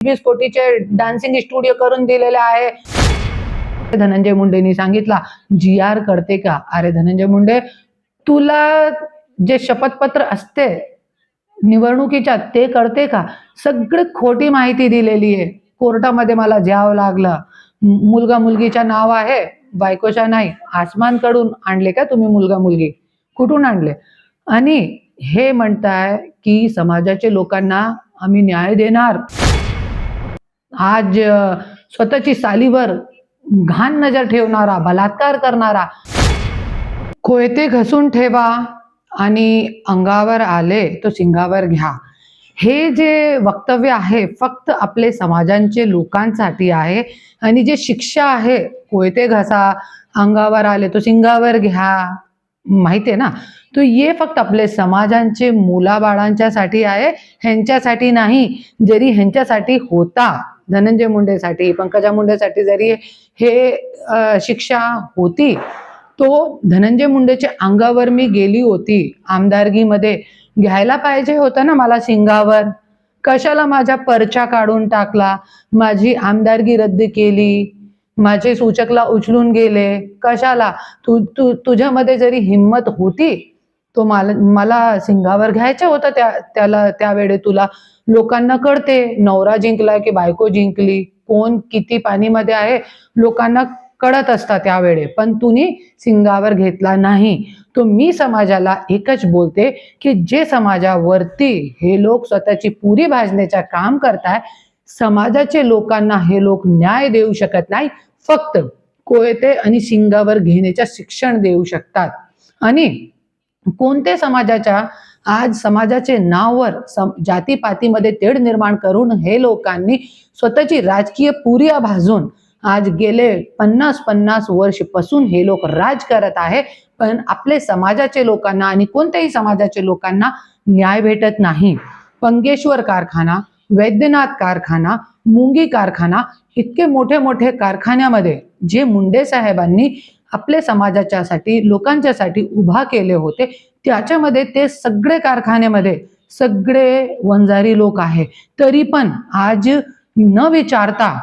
20 कोटीचे dancing studio करून दिलेले आहे. धनंजय मुंडेंनी सांगितला, जी.आर करते का? अरे धनंजय मुंडे, तुला जे शपथपत्र असते निवडणुकीच्या ते करते का? सगळी खोटी माहिती दिलेली आहे. कोर्टामध्ये मला जावं लागलं. मुलगा मुलगीच्या नाव आहे, बायकोच्या नाही. आसमानकडून आणले का तुम्ही मुलगा मुलगी? कुठून आणले? आणि हे म्हणताय की समाजाच्या लोकांना आम्ही न्याय देणार. आज स्वतःची सालीवर घाण नजर ठेवणारा, बलात्कार करणारा, कोयते घसून ठेवा आणि अंगावर आले तो सिंगावर घ्या. हे जे वक्तव्य आहे फक्त आपले समाजांचे लोकांसाठी आहे. आणि जे शिक्षा आहे, कोयते घसा, अंगावर आले तो सिंगावर घ्या, माहिती आहे ना, तो ये फक्त आपले समाजांचे मुलाबाळांच्यासाठी आहे, ह्यांच्यासाठी नाही. जरी ह्यांच्यासाठी होता, धनंजय मुंडेसाठी, पंकजा मुंडेसाठी जरी हे शिक्षा होती, तो धनंजय मुंडेच्या अंगावर मी गेली होती आमदारकीमध्ये, घ्यायला पाहिजे होतं ना मला सिंगावर. कशाला माझा पर्चा काढून टाकला, माझी आमदारकी रद्द केली, माझे सूचकला उचलून गेले, कशाला? तुझ्यामध्ये जरी हिंमत होती तो मला सिंगावर घ्यायचं होतं त्यावेळे तुला. लोकांना कळते नवरा जिंकला की बायको जिंकली, कोण किती पाणीमध्ये आहे लोकांना कळत असतात त्यावेळे, पण तुम्ही सिंगावर घेतला नाही. तो मी समाजाला एकच बोलते की जे समाजावरती हे लोक स्वतःची पुरी भाजण्याचं काम करताय, समाजाचे लोकांना हे लोक न्याय देऊ शकत नाही, फक्त कोयते आणि सिंगावर घेण्याचं शिक्षण देऊ शकतात. आणि कोणत्या समाजाच्या आज समाजाचे नावावर जातीपातीमध्ये तेढ निर्माण करून हे लोकांनी स्वतःची राजकीय पुरिया भाजून आज गेले 50-50 वर्षपासून हे लोक राज करत आहे, पण आपले समाजाचे लोकांना आणि कोणत्याही समाजाचे लोकांना न्याय भेटत नाही. पंगेश्वर कारखाना, वैद्यनाथ कारखाना, मुंगी कारखाना, इतके मोठे मोठे कारखान्यामध्ये जे मुंडे साहेबांनी आपल्या समाजाच्यासाठी लोकांच्यासाठी उभा केले होते, त्याच्यामध्ये ते सगळे कारखान्यामध्ये सगळे वंजारी लोक आहे. तरी पण आज न विचारता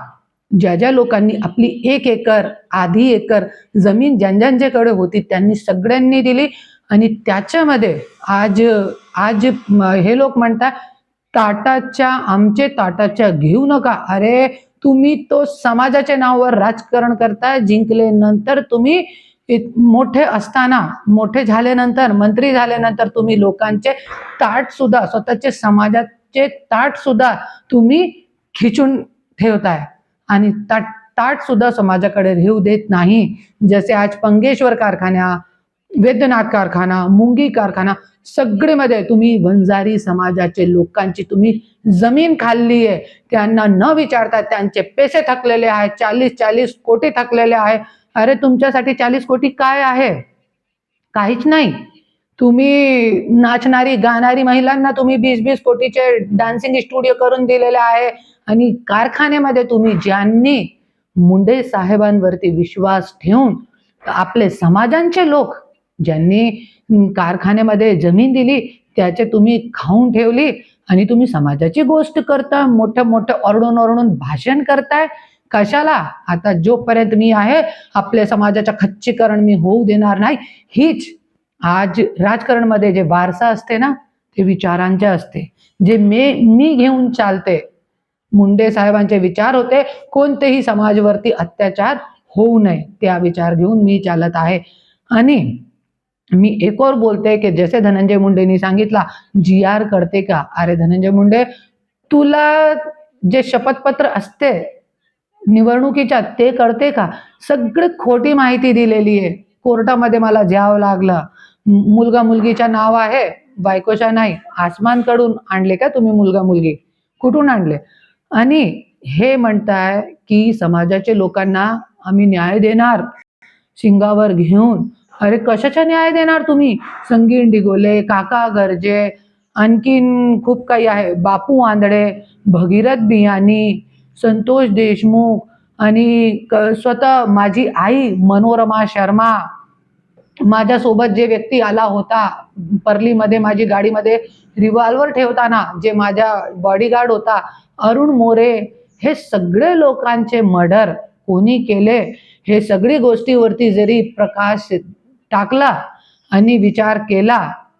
ज्या लोकांनी आपली 1 एकर, आधी एकर जमीन ज्यांच्याकडे होती त्यांनी सगळ्यांनी दिली. आणि त्याच्यामध्ये आज आज हे लोक म्हणतात आमचे ताटाच्या घेऊ नका. अरे तुम्ही तो समाजाच्या नावावर राजकारण करताय. जिंकले नंतर तुम्ही मोठे असताना, मोठे झाल्यानंतर, मंत्री झाल्यानंतर तुम्ही लोकांचे ताट सुद्धा, स्वतःचे समाजाचे ताट सुद्धा तुम्ही खिचून ठेवताय आणि ताट सुद्धा समाजाकडे घेऊ देत नाही. जसे आज पंगेश्वर कारखाना, वैद्यनाथ कारखाना, मुंगी कारखाना, सगळेमध्ये तुम्ही वंजारी समाजाचे लोकांची तुम्ही जमीन खाल्ली आहे. त्यांना न विचारता त्यांचे पैसे थकलेले आहेत, 40-40 कोटी थकलेले आहे. अरे तुमच्यासाठी 40 कोटी काय आहे? काहीच नाही. तुम्ही नाचणारी गाणारी महिलांना तुम्ही 20-20 कोटीचे डान्सिंग स्टुडिओ करून दिलेले आहे. आणि कारखान्यामध्ये तुम्ही ज्यांनी मुंडे साहेबांवरती विश्वास ठेवून आपले समाजांचे लोक ज्यांनी कारखान्यामध्ये जमीन दिली त्याचे तुम्ही खाऊन ठेवली आणि तुम्ही समाजाची गोष्ट करता, मोठं मोठं ओरडून भाषण करताय. कशाला? आता जोपर्यंत मी आहे आपल्या समाजाच्या खच्चीकरण मी होऊ देणार नाही. हीच आज राजकारणमध्ये जे वारसा असते ना, ते विचारांचे असते, जे मी घेऊन चालते. मुंडे साहेबांचे विचार होते कोणतेही समाजावरती अत्याचार होऊ नये, त्या विचार घेऊन मी चालत आहे. आणि मी एक और बोलते की जसे धनंजय मुंडेंनी सांगितला, जी.आर करते का? अरे धनंजय मुंडे, तुला जे शपथपत्र असते निवडणुकीच्या ते करते का? सगळी खोटी माहिती दिलेली आहे. कोर्टामध्ये मला जावं लागलं. मुलगा मुलगीच्या नाव आहे, बायकोच्या नाही. आसमानकडून आणले का तुम्ही मुलगा मुलगी? कुठून आणले? आणि हे म्हणताय की समाजाच्या लोकांना आम्ही न्याय देणार शिंगावर घेऊन. अरे कशाचा न्याय देणार तुम्ही? संगीन डिगोले, काका गर्जे, आणखीन खूप काही आहे, बापू आंधळे, भगीरथ बियाणी, संतोष देशमुख आणि स्वतः माझी आई मनोरमा शर्मा, माझ्यासोबत जे व्यक्ती आला होता परलीमध्ये माझी गाडीमध्ये रिव्हॉल्वर ठेवताना, जे माझा बॉडीगार्ड होता, अरुण मोरे, हे सगळे लोकांचे मर्डर कोणी केले हे सगळी गोष्टीवरती जरी प्रकाश टाकला आणि विचार केला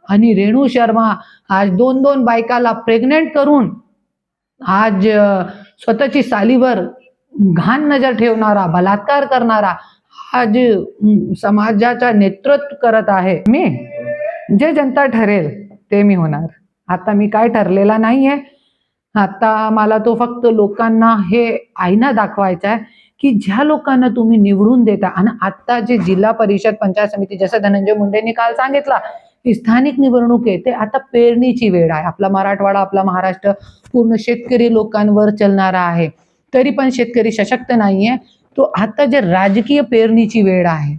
आणि रेणू शर्मा आज 2-2 बायकाला प्रेग्नेंट करून आज स्वतःची सालीवर घाण नजर ठेवणारा, बलात्कार करणारा आज समाजाचा नेतृत्व करत आहे. मी जे जनता ठरेल ते मी होणार. आता मी काय ठरलेला नाहीये. आता मला तो फक्त लोकांना हे आईना दाखवायचा आहे की ज्या लोकांना तुम्ही निवडून देता आणि आता जे जिल्हा परिषद पंचायत समिती जसं धनंजय मुंडेंनी काल सांगितलं की स्थानिक निवडणूक आहे ते आता पेरणीची वेळ आहे. आपला मराठवाडा, आपला महाराष्ट्र पूर्ण शेतकरी लोकांवर चालणारा आहे. तरी पण शेतकरी सशक्त नाहीये. तो आता जे राजकीय पेरणीची वेळ आहे.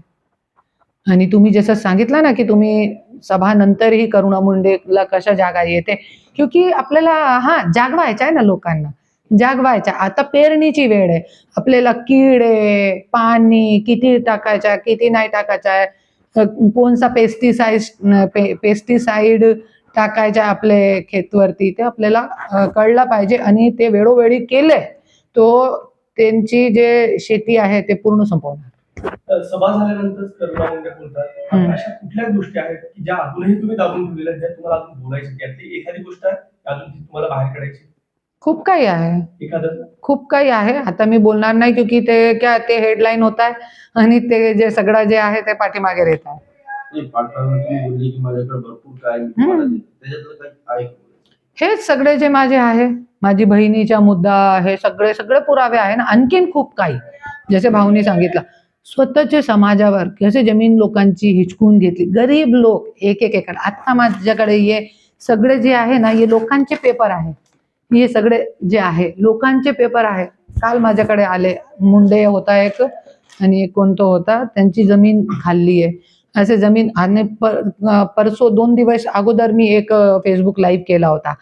आणि तुम्ही जसं सांगितलं ना की तुम्ही सभानंतरही करुणा मुंडेला कशा जागा येते, क्योंकि आपल्याला जागवायचं आहे ना लोकांना. जागवायचं आता पेरणीची वेळ आहे. आपल्याला किडे, पाणी किती टाकायचं आहे, किती नाही टाकायचं आहे, कोणचा पेस्टिसाइड टाकायचा आपले खेतवरती ते आपल्याला कळलं पाहिजे आणि ते वेळोवेळी केले तो त्यांची जे शेती आहे ते पूर्ण संपवणार. सभा झाल्यानंतरच करुणा मुंडे बोलतात. अशा कुठल्या गोष्टी आहेत की ज्या अजूनही तुम्ही दाबून ठेवलेल्या ज्या तुम्हाला अजून बोलायची त्यातली एखादी गोष्ट आहे अजून ती तुम्हाला बाहेर काढायची? खूप काही आहे. एखादं खूप काही आहे. आता मी बोलणार नाही क्योंकि ते हेडलाईन होत आहे आणि ते जे सगळं जे आहे ते पाठीमागे राहत आहे. बोलली की माझ्याकडे भरपूर काय त्याच्यातलं काही आहे? हेच सगळे जे माझे आहे, माझी बहिणीचा मुद्दा, हे सगळे पुरावे आहे ना. आणखीन खूप काही जसे भाऊनी सांगितलं स्वतःच्या समाजावर कसे जमीन लोकांची हिचकून घेतली. गरीब लोक एक एकर. आता माझ्याकडे हे सगळे जे आहे ना हे लोकांचे पेपर आहे. हे सगळे जे आहे लोकांचे पेपर आहे. काल माझ्याकडे आले. मुंडे होता एक आणि एक कोणता होता, त्यांची जमीन खाल्ली आहे असे जमीन. आणि परसो 2 दिवस अगोदर मी एक फेसबुक लाईव्ह केला होता.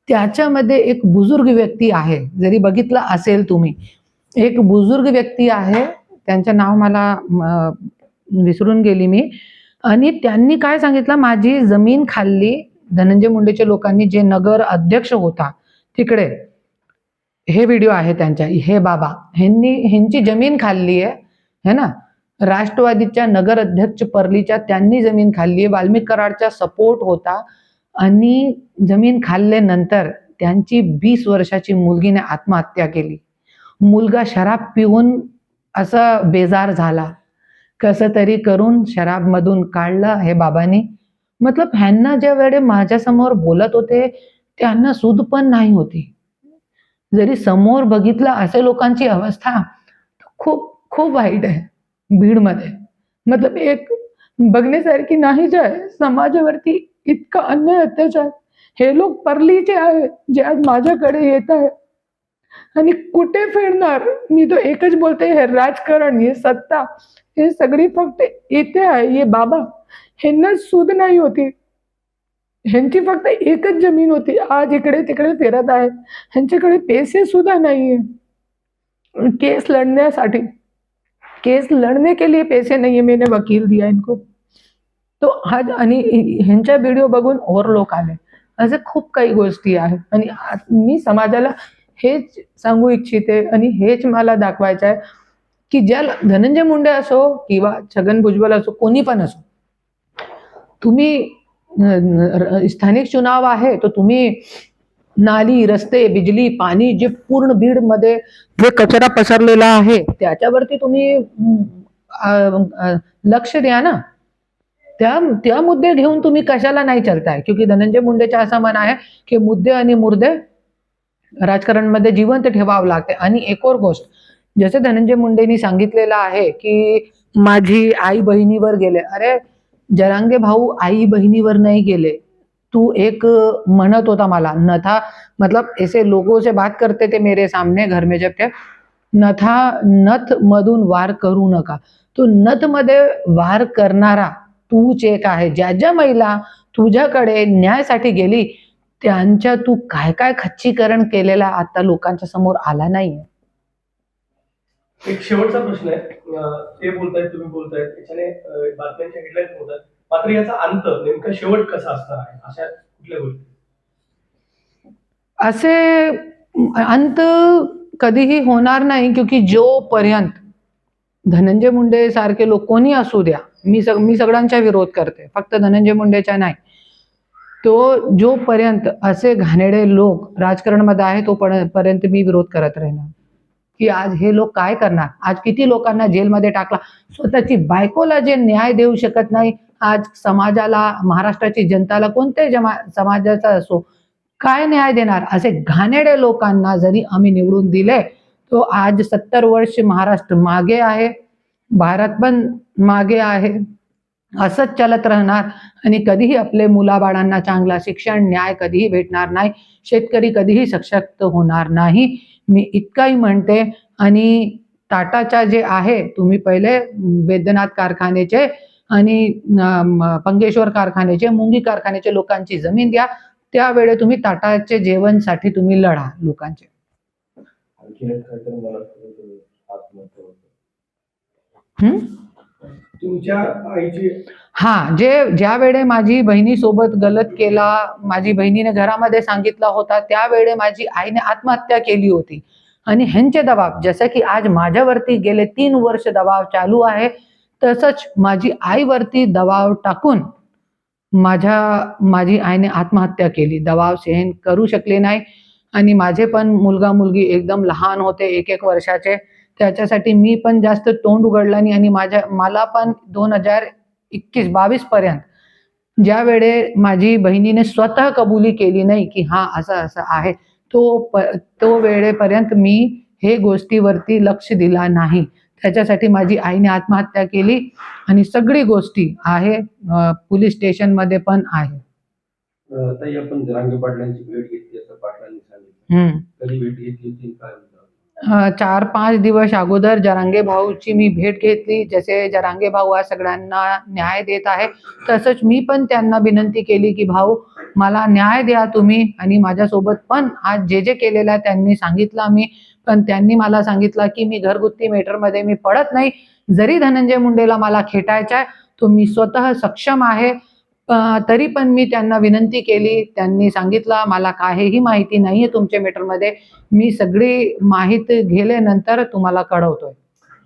त्याच्यामध्ये एक बुजुर्ग व्यक्ती आहे, जरी बघितलं असेल तुम्ही, एक बुजुर्ग व्यक्ती आहे, त्यांचं नाव मला विसरून गेली मी. आणि त्यांनी काय सांगितलं, माझी जमीन खाल्ली. धनंजय मुंडेच्या लोकांनी जे नगर अध्यक्ष होता तिकडे, हे व्हिडिओ आहे त्यांच्या, हे बाबा ह्यांची जमीन खाल्ली आहे है ना. राष्ट्रवादीच्या नगर अध्यक्ष परलीच्या त्यांनी जमीन खाल्ली आहे. वाल्मिक कराडचा सपोर्ट होता आणि जमीन खाल्ल्यानंतर त्यांची 20 वर्षाची मुलगीने आत्महत्या केली. मुलगा शराब पिऊन असा बेजार झाला, कसं तरी करून शराबमधून काढलं हे बाबांनी. मतलब ह्यांना ज्या वेळे माझ्यासमोर बोलत होते त्यांना सूद पण नाही होती. जरी समोर बघितलं असे लोकांची अवस्था खूप खूप वाईट आहे बीडमध्ये. मतलब एक बघण्यासारखी नाहीच आहे. समाजावरती इतका अन्याय अत्याचार. हे लोक परलीचे आहे जे आज माझ्याकडे येत आहे आणि कुठे फिरणार. मी तो एकच बोलते, हे राजकारण, हे सत्ता, हे सगळी फक्त इथे आहे. हे बाबा ह्यांना सूद नाही होती. ह्यांची फक्त एकच जमीन होती. आज इकडे तिकडे फिरत आहे. ह्यांच्याकडे पैसे सुद्धा नाहीये केस लड़ण्यासाठी. केस लड़ने के लिए पैसे नहीं है, मैंने वकील दिया इनको. तो आज आणि ह्यांच्या व्हिडिओ बघून और लोक आले. असे खूप काही गोष्टी आहेत आणि मी समाजाला हेच सांगू इच्छिते आणि हेच मला दाखवायचं आहे की ज्या धनंजय मुंडे असो किंवा छगन भुजबळ असो, कोणी पण असो, तुम्ही स्थानिक चुनाव आहे तो तुम्ही नाली, रस्ते, बिजली, पाणी जे पूर्ण बीडमध्ये जे कचरा पसरलेला आहे त्याच्यावरती तुम्ही लक्ष द्या ना. त्या मुद्दे घेऊन तुम्ही कशाला नाही चालताय. क्योंकि धनंजय मुंडेचा असं मन आहे की मुद्दे आणि मुर्दे राजकारणमध्ये जिवंत ठेवावं लागते. आणि एक और गोष्ट, जसे धनंजय मुंडेंनी सांगितलेलं आहे की माझी आई बहिणीवर गेले. अरे जरांगे भाऊ आई बहिणीवर नाही गेले. तू एक म्हणत होता मला नथा, मतलब ऐसे लोगों से बात करते थे मेरे सामने घर में जब थे, नथ मधून वार करू नका. तो नथ मध्ये वार करणारा तूच एक आहे. ज्या ज्या महिला तुझ्याकडे न्यायासाठी गेली त्यांच्या तू काय काय खच्चीकरण केलेला आता लोकांच्या समोर आला नाहीये. एक शेवटचा प्रश्न आहे. ते बोलतायत, तुम्ही बोलतायत, त्याच्याने बातम्यांच्या हेडलाईन होतात, मात्र याचा अंत नेमका शेवट कसा असणार आहे अशा कुठल्या गोष्टी? असे अंत कधीही होणार नाही, क्योंकि जोपर्यंत धनंजय मुंडे सारखे लोक कोणी असू द्या, मी सगळ्यांचा विरोध करते, फक्त धनंजय मुंडेचा नाही, तो जोपर्यंत असे घाणेरडे लोक राजकारणामध्ये आहे तोपर्यंत मी विरोध करत राहणार. की आज हे लोक काय करणार, आज किती लोकांना जेलमध्ये टाकला, स्वतःची बायकोला जे न्याय देऊ शकत नाही, आज समाजाला, महाराष्ट्राची जनताला, कोणत्याही समाजाचा असो, काय न्याय देणार. असे घाणेरडे लोकांना जरी आम्ही निवडून दिले, तो आज 70 वर्ष महाराष्ट्र मागे आहे, भारत पण मागे आहे, असंच चालत राहणार. आणि कधीही आपले मुलाबाळांना चांगला शिक्षण, न्याय कधीही भेटणार नाही, शेतकरी कधीही सशक्त होणार नाही. मी इतकाही म्हणते. आणि टाटाच्या जे आहे, तुम्ही पहिले वैद्यनाथ कारखान्याचे आणि पंगेश्वर कारखान्याचे, मुंगी कारखान्याचे लोकांची जमीन द्या, त्यावेळे तुम्ही टाटाचे जेवणसाठी तुम्ही लढा लोकांचे. आणखीन एक काहीतरी मला थोडं आत्महत्या होतं. हम्म. तुमच्या आईची हा, ज्या वेळे माझी बहिणीसोबत गलत केला, माझी बहिणीने घरामध्ये सांगितला होता, त्यावेळे माझी आईने आत्महत्या केली होती. आणि ह्यांचे दबाव, जसं की आज माझ्यावरती गेले 3 वर्ष दबाव चालू आहे, तसंच माझी आईवरती दबाव टाकून माझी आईने आत्महत्या केली. दबाव सहन करू शकले नाही. आणि माझे पण मुलगा मुलगी एकदम लहान होते, 1-1 वर्षाचे, त्याच्यासाठी मी पण जास्त तोंड उघडलं नाही. आणि मला पण 2021-22 पर्यंत, ज्या वेळे माझी बहिणीने स्वतः कबुली केली नाही की हा असं असं आहे, तो वेळेपर्यंत मी हे गोष्टीवरती लक्ष दिला नाही. त्याच्यासाठी माझी आईने आत्महत्या केली. आणि सगळी गोष्टी आहे, पोलीस स्टेशनमध्ये पण आहे. ताई, आपण जरांगे पाटलांची भेट घेतली असं पाटलांनी सांगितलं. कधी भेट घेतली होती, काय म्हणतात? 4-5 दिवस अगोदर जरांगे भाऊची मी भेट घेतली. जसे जरांगे भाऊ आज सगळ्यांना न्याय देत आहे, तसंच मी पण त्यांना विनंती केली की भाऊ, मला न्याय द्या तुम्ही. आणि माझ्यासोबत पण आज जे जे केलेलं आहे त्यांनी सांगितलं मी, पण त्यांनी मला सांगितलं की मी घरगुती मॅटरमध्ये मी पडत नाही. जरी धनंजय मुंडेला मला खेटायचं आहे, तो मी स्वतः सक्षम आहे. तरी पण मी त्यांना विनंती केली. त्यांनी सांगितलं मला काहीही माहिती नाहीये तुमच्या मॅटरमध्ये, मी सगळी माहिती गेल्यानंतर तुम्हाला कळवतोय.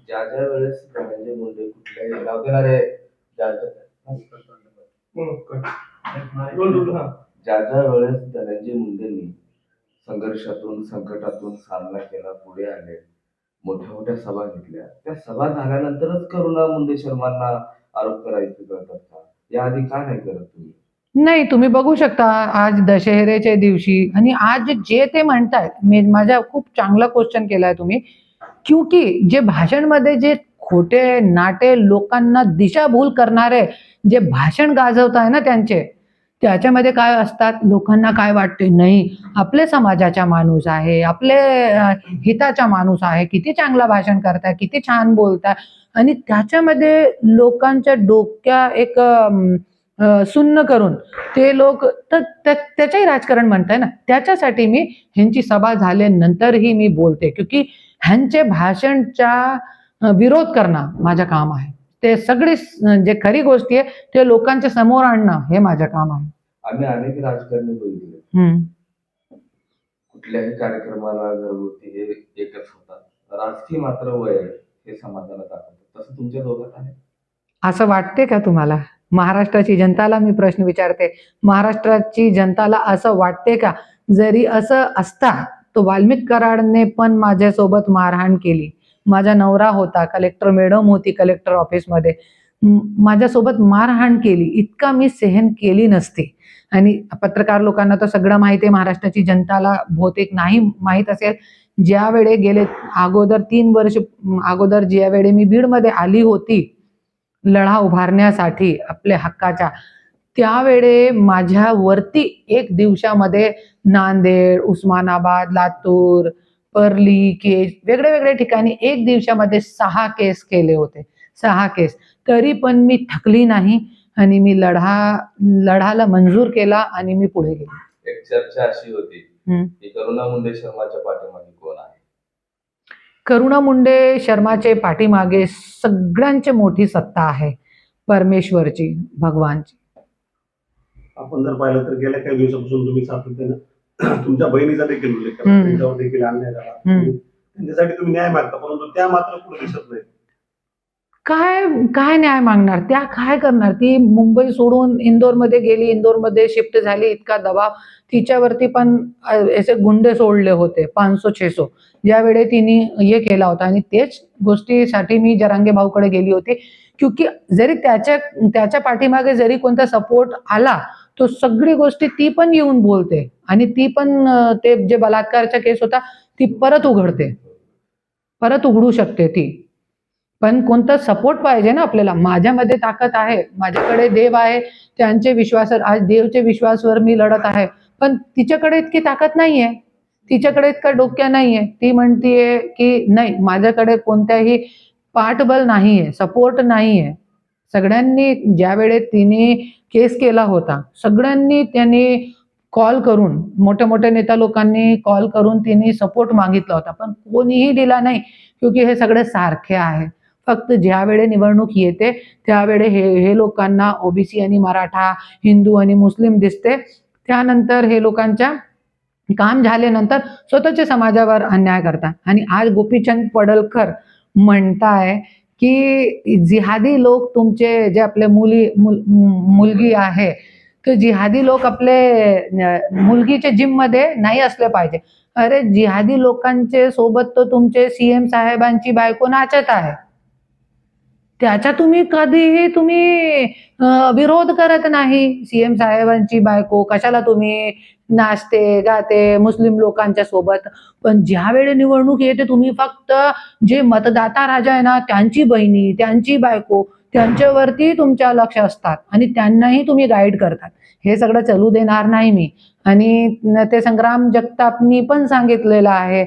ज्या ज्या वेळेस धनंजय मुंडे कुठल्याही राहू देणार आहे, ज्या ज्या वेळेस धनंजय मुंडेंनी संघर्षातून, संकटातून सामना केला, पुढे आले, मोठ्या मोठ्या सभा घेतल्या, त्या सभा झाल्यानंतरच करुणा मुंडे शर्मांना आरोप करायचे करतात का? याआधी का नाही करत तुम्ही? नाही, तुम्ही बघू शकता आज दशहरेच्या दिवशी, आणि आज जे ते म्हणतायत, माझा खूप चांगला क्वेश्चन केलाय तुम्ही, क्योंकि जे भाषणमध्ये जे खोटे नाटे लोकांना दिशाभूल करणारे जे भाषण गाजवताय ना त्यांचे, त्याच्यामध्ये काय असतात, लोकांना काय वाटते, नाही आपले समाजाचा माणूस आहे, आपले हिताचा माणूस आहे, किती चांगला भाषण करताय, किती छान बोलताय. आणि त्याच्यामध्ये लोकांच्या डोक्या एक सुन्न करून ते लोक त्याच्याही राजकारण म्हणताय ना. त्याच्यासाठी मी ह्यांची सभा झाल्यानंतरही मी बोलते, क्योंकि ह्यांचे भाषणचा विरोध करणं माझं काम आहे. ते सगळी जे खरी गोष्टी आहे ते लोकांच्या समोर आणणं हे माझं काम आहे. आम्ही अनेक राजकारणी बघितले, कुठल्याही कार्यक्रमाला घरगुती हे एकच होतात, राजकीय मात्र वय हे समाजाला दाखवतात. तसं तुमच्या दोघात आहे? असं वाटते का तुम्हाला? महाराष्ट्राची जनताला मी प्रश्न विचारते, महाराष्ट्राची जनताला असं वाटते का? जरी असं असता तो वाल्मिक कराडने पण माझ्यासोबत मारहाण केली. माझा नवरा होता, कलेक्टर मॅडम होती कलेक्टर ऑफिसमध्ये, माझ्यासोबत मारहाण केली, इतका मी सहन केली नसती. आणि पत्रकार लोकांना तर सगळं माहिती आहे, महाराष्ट्राची जनताला बहुतेक नाही माहीत असेल. ज्या वेळे गेले अगोदर 3 वर्ष अगोदर ज्या वेळे मी बीडमध्ये आली होती लढा उभारण्यासाठी आपल्या हक्काचा, त्यावेळे माझ्यावरती 1 दिवसामध्ये नांदेड, उस्मानाबाद, लातूर, परली केस, वेगळे ठिकाणी 1 दिवसामध्ये 6 केस केले होते, 6 केस. तरी पण मी थकली नाही आणि मी लढाला मंजूर केला आणि मी पुढे गेले. एक चर्चा अशी होती की करुणा मुंडे शर्माच्या पाठीमागे कोण आहे? करुणा मुंडे शर्माचे पाठीमागे सगळ्यांची मोठी सत्ता आहे, परमेश्वरची, भगवानची. आपण जर पाहिलं तर गेल्या काही दिवसापासून तुम्ही सातत्यानं तुमच्या बहिणीचा देखील उल्लेख केला, हम्म. त्यांच्यावर देखील अन्याय झाला. हम्म. त्यांच्यासाठी तुम्ही न्याय मागता, परंतु त्या मात्र पुढे दिसत नाही. काय काय न्याय मागणार? त्या काय करणार? ती मुंबई सोडून इंदोरमध्ये गेली, इंदोरमध्ये शिफ्ट झाली, इतका दबाव तिच्यावरती पण असे गुंडे सोडले होते 500-600 ज्यावेळी तिने हे केला होता. आणि तेच गोष्टीसाठी मी जरांगे भाऊकडे गेली होती, क्योंकि जरी त्याच्या पाठीमागे जरी कोणता सपोर्ट आला, तो सगळी गोष्टी ती पण येऊन बोलते आणि ती पण ते जे बलात्कारचा केस होता ती परत उघडते, परत उघडू शकते ती. पण कोणता सपोर्ट पाहिजे ना आपल्याला. माझ्यामध्ये ताकद आहे, माझ्याकडे देव आहे, त्यांचे विश्वास, आज देवच्या विश्वासवर मी लढत आहे. पण तिच्याकडे इतकी ताकद नाहीये, तिच्याकडे इतका डोक्या नाहीये. ती म्हणतीये की नाही, माझ्याकडे कोणत्याही पाठबळ नाहीये, सपोर्ट नाहीये. सगळ्यांनी ज्यावेळी तिने केस केला होता, सगळ्यांनी त्यांनी कॉल करून, मोठ्या मोठ्या नेता लोकांनी कॉल करून तिने सपोर्ट मागितला होता, पण कोणीही दिला नाही. क्योंकि हे सगळे सारखे आहे. फक्त ज्यावेळी निवडणूक येते त्यावेळी हे लोकांना ओबीसी आणि मराठा, हिंदू आणि मुस्लिम दिसते. त्यानंतर हे लोकांच्या काम झाल्यानंतर स्वतःच्या समाजावर अन्याय करतात. आणि आज गोपीचंद पडळकर म्हणताय की जिहादी लोक तुमचे जे आपले मुलगी आहे, तर जिहादी लोक आपले मुलगीच्या जिम मध्ये नाही असले पाहिजे. अरे जिहादी लोकांचे सोबत तर तुमचे सीएम साहेबांची बायको नाचत आहे, त्याचा कधीही तुम्ही विरोध करत नाही. सीएम साहेबांची बायको कशाला तुम्ही नाचते गाते मुस्लिम लोकांच्या सोबत. पण ज्यावेळी निवडणूक येते तुम्ही फक्त जे मतदाता राजा आहे ना, त्यांची बहिणी, त्यांची बायको, त्यांच्यावरती तुमच्या लक्ष असतात आणि त्यांनाही तुम्ही गाईड करतात. हे सगळं चालू देणार नाही मी. आणि ते संग्राम जगतापनी पण सांगितलेलं आहे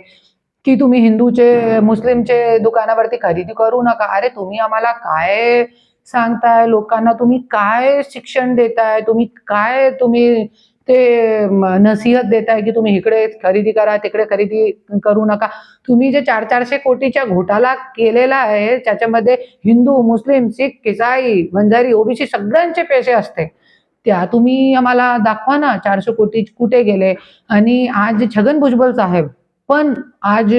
की तुम्ही हिंदूचे मुस्लिमचे दुकानावरती खरेदी करू नका. अरे तुम्ही आम्हाला काय सांगताय? लोकांना तुम्ही काय शिक्षण देताय? तुम्ही ते नसीहत देताय की तुम्ही इकडे खरेदी करा, तिकडे खरेदी करू नका. तुम्ही जे 400 कोटीचा घोटाळा केलेला आहे, त्याच्यामध्ये हिंदू, मुस्लिम, शीख, ईसाई, वंजारी, ओबीसी सगळ्यांचे पैसे असते. त्या तुम्ही आम्हाला दाखवा ना, 400 कोटी कुठे गेले. आणि आज छगन भुजबळ साहेब पण आज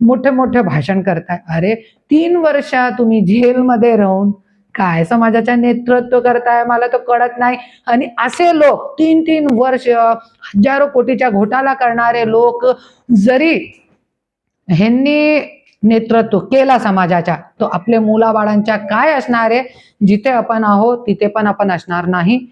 मोठे मोठे भाषण करताय. अरे 3 वर्ष तुम्ही जेलमध्ये राहून काय समाजाचे नेतृत्व करताय मला तर कळत नाही. आणि असे लोक 3-3 वर्ष हजारो कोटीचा घोटाळा करणारे लोक जरी ह्यांनी नेतृत्व केला समाजाच्या, तो आपल्या मुलाबाळांच्या काय असणार आहे? जिथे आपण आहोत तिथे पण आपण असणार नाही.